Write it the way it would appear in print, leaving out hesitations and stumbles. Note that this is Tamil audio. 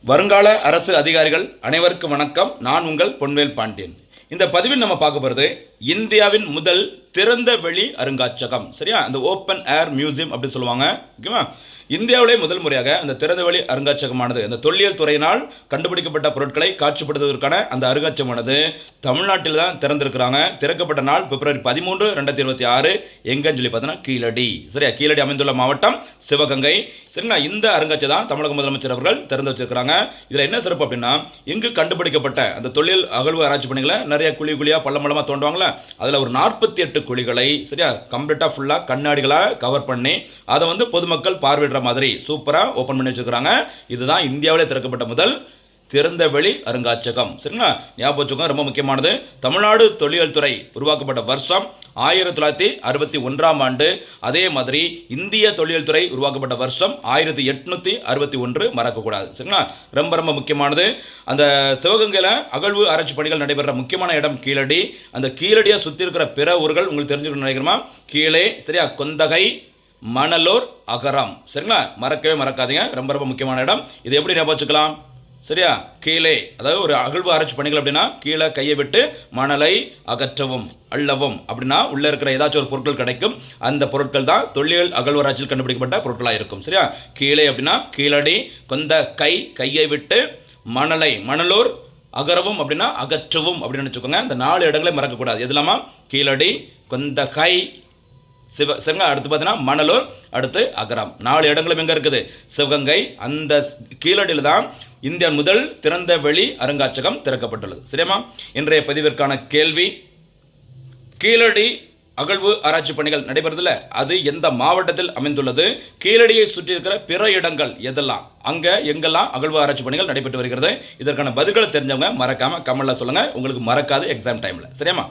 வருங்கால அரசு அதிகாரிகள் அனைவருக்கும் வணக்கம். நான் உங்கள் பொன்வேல் பாண்டியன். இந்த பதிவில் நம்ம பார்க்க போகிறது இந்தியாவின் முதல் திறந்த வெளி அருங்காட்சியகம். சரியா? அந்த ஓப்பன் ஏர் மியூசியம் அப்படி சொல்லுவாங்க. ஓகேவா? இந்தியாவிலே முதல் முறையாக அந்த திறந்தவெளி அருங்காட்சியகமானது அந்த தொல்லியல் துறையினால் கண்டுபிடிக்கப்பட்ட பொருட்களை காட்சிப்படுத்துவதற்கான அந்த அருங்காட்சியகமானது தமிழ்நாட்டில் தான் திறந்திருக்கிறாங்க. திறக்கப்பட்ட நாள் பிப்ரவரி 13, 2026. எங்கன்னு சொல்லி பார்த்தீங்கன்னா கீழடி. சரியா? கீழடி அமைந்துள்ள மாவட்டம் சிவகங்கை. சரிங்களா? இந்த அருங்காட்சியகம் தான் தமிழக முதலமைச்சர் அவர்கள் திறந்து வச்சிருக்கிறாங்க. இதில் என்ன சிறப்பு அப்படின்னா, இங்கு கண்டுபிடிக்கப்பட்ட அந்த தொழில் அகழ்வு ஆராய்ச்சி பணிகளை நிறைய குழியா பள்ளமா தோண்டுவாங்களா, அதில் ஒரு 48 குழிகளை சரியா கம்ப்ளீட்டாக ஃபுல்லாக கண்ணாடிகளாக கவர் பண்ணி அதை வந்து பொதுமக்கள் பார்வையிடுற மாதிரி சூப்பரா ஓபன் பண்ணி வச்சிருக்காங்க. இதுதான் இந்தியாவிலே திறக்கப்பட்ட முதல் திறந்த வெளி அருங்காட்சியகம். சரிங்களா? ஞாபகம் வச்சுக்கோங்க, ரொம்ப முக்கியமானது. தமிழ்நாடு தொல்லியல் துறை உருவாக்கப்பட்ட வருஷம் 1961. அதே மாதிரி இந்திய தொல்லியல் துறை உருவாக்கப்பட்ட வருஷம் 1861. மறக்கக்கூடாது. சரிங்களா? ரொம்ப ரொம்ப முக்கியமானது. அந்த சிவகங்கையில் அகழ்வு ஆராய்ச்சி பணிகள் நடைபெற முக்கியமான இடம் கீழடி. அந்த கீழடியை சுற்றி இருக்கிற பிற ஊர்கள் உங்களுக்கு தெரிஞ்சுக்கணும்னு நினைக்கிறோமா? கீழே, சரியா, கொந்தகை, மணலூர், அகரம். சரிங்களா? மறக்கவே மறக்காதீங்க, ரொம்ப ரொம்ப முக்கியமான இடம். இது எப்படி ஞாபகம் வச்சுக்கலாம்? சரியா? கீழே, அதாவது ஒரு அகழ்வு ஆராய்ச்சி பணிகள் அப்படின்னா கீழே கையை விட்டு மணலை அகற்றவும் அள்ளவும் அப்படின்னா உள்ள இருக்கிற ஏதாச்சும் ஒரு பொருட்கள் கிடைக்கும். அந்த பொருட்கள் தான் தொல்லியல் அகழ்வு ஆராய்ச்சியில் கண்டுபிடிக்கப்பட்ட பொருட்களாக இருக்கும். சரியா? கீழே அப்படின்னா கீழடி, கொந்த கை, கையை விட்டு மணலை, மணலூர், அகரவும் அப்படின்னா அகற்றவும் அப்படின்னு நினச்சிக்கோங்க. இந்த 4 இடங்களை மறக்கக்கூடாது. எதுலாமா? கீழடி, கொந்தகை, சிவகங்கை, அடுத்து பார்த்தீங்கன்னா மணலூர், அடுத்து அகரம். 4 இடங்களும் எங்கே இருக்குது? சிவகங்கை. அந்த கீழடியில் தான் இந்தியா முதல் திறந்த வெளி அருங்காட்சியகம் திறக்கப்பட்டுள்ளது. சரியாமா? இன்றைய பதிவிற்கான கேள்வி, கீழடி அகழ்வு ஆராய்ச்சி பணிகள் நடைபெறுதில்ல, அது எந்த மாவட்டத்தில் அமைந்துள்ளது? கீழடியை சுற்றி இருக்கிற பிற இடங்கள் எதெல்லாம், அங்க எங்கெல்லாம் அகழ்வு ஆராய்ச்சி பணிகள் நடைபெற்று வருகிறது? இதற்கான பதில்களை தெரிஞ்சவங்க மறக்காம கமெண்ட்ல சொல்லுங்க. உங்களுக்கு மறக்காது எக்ஸாம் டைம்ல. சரியாமா?